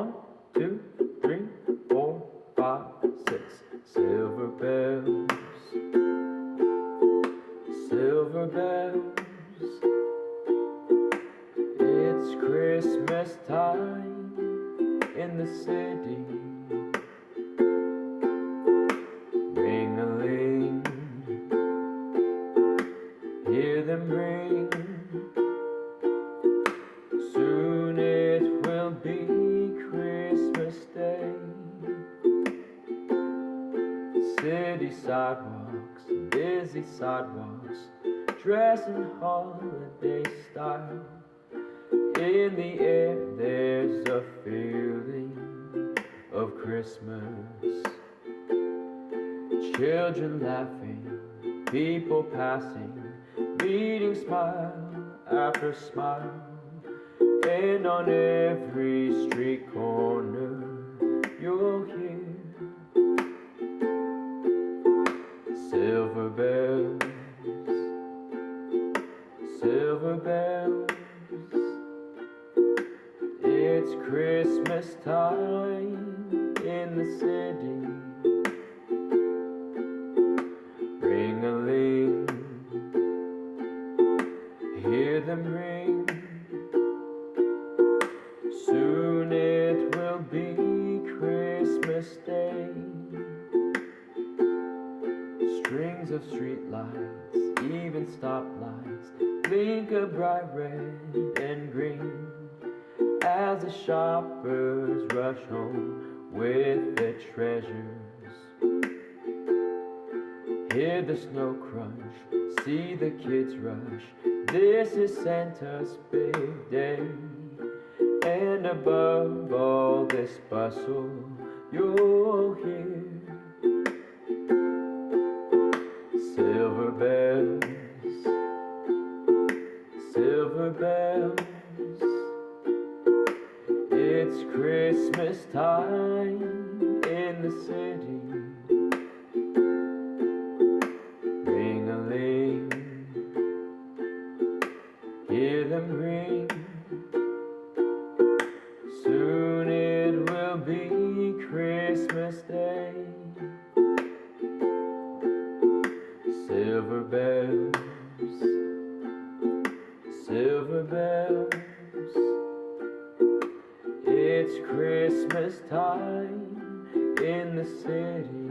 1, 2, 3, 4, 5, 6. Silver bells, silver bells, it's Christmas time in the city. Ring-a-ling, hear them ring. Soon it will be Christmas Day. City sidewalks, busy sidewalks, dressed in holiday style. In the air there's a feeling of Christmas. Children laughing, people passing, meeting smile after smile. And on every street corner you'll hear silver bells, silver bells. It's Christmas time in the city. Ring-a-ling, hear them ring. Soon it will be Christmas Day. Strings of streetlights, even stoplights, blink a bright red and green as the shoppers rush home with their treasures. Hear the snow crunch, see the kids rush. This is Santa's big day. And above all this bustle, you'll hear silver bells, silver bells. It's Christmas time in the city. Ring-a-ling, hear them ring. Soon it will be Christmas Day. Silver bells, silver bells. It's Christmas time in the city.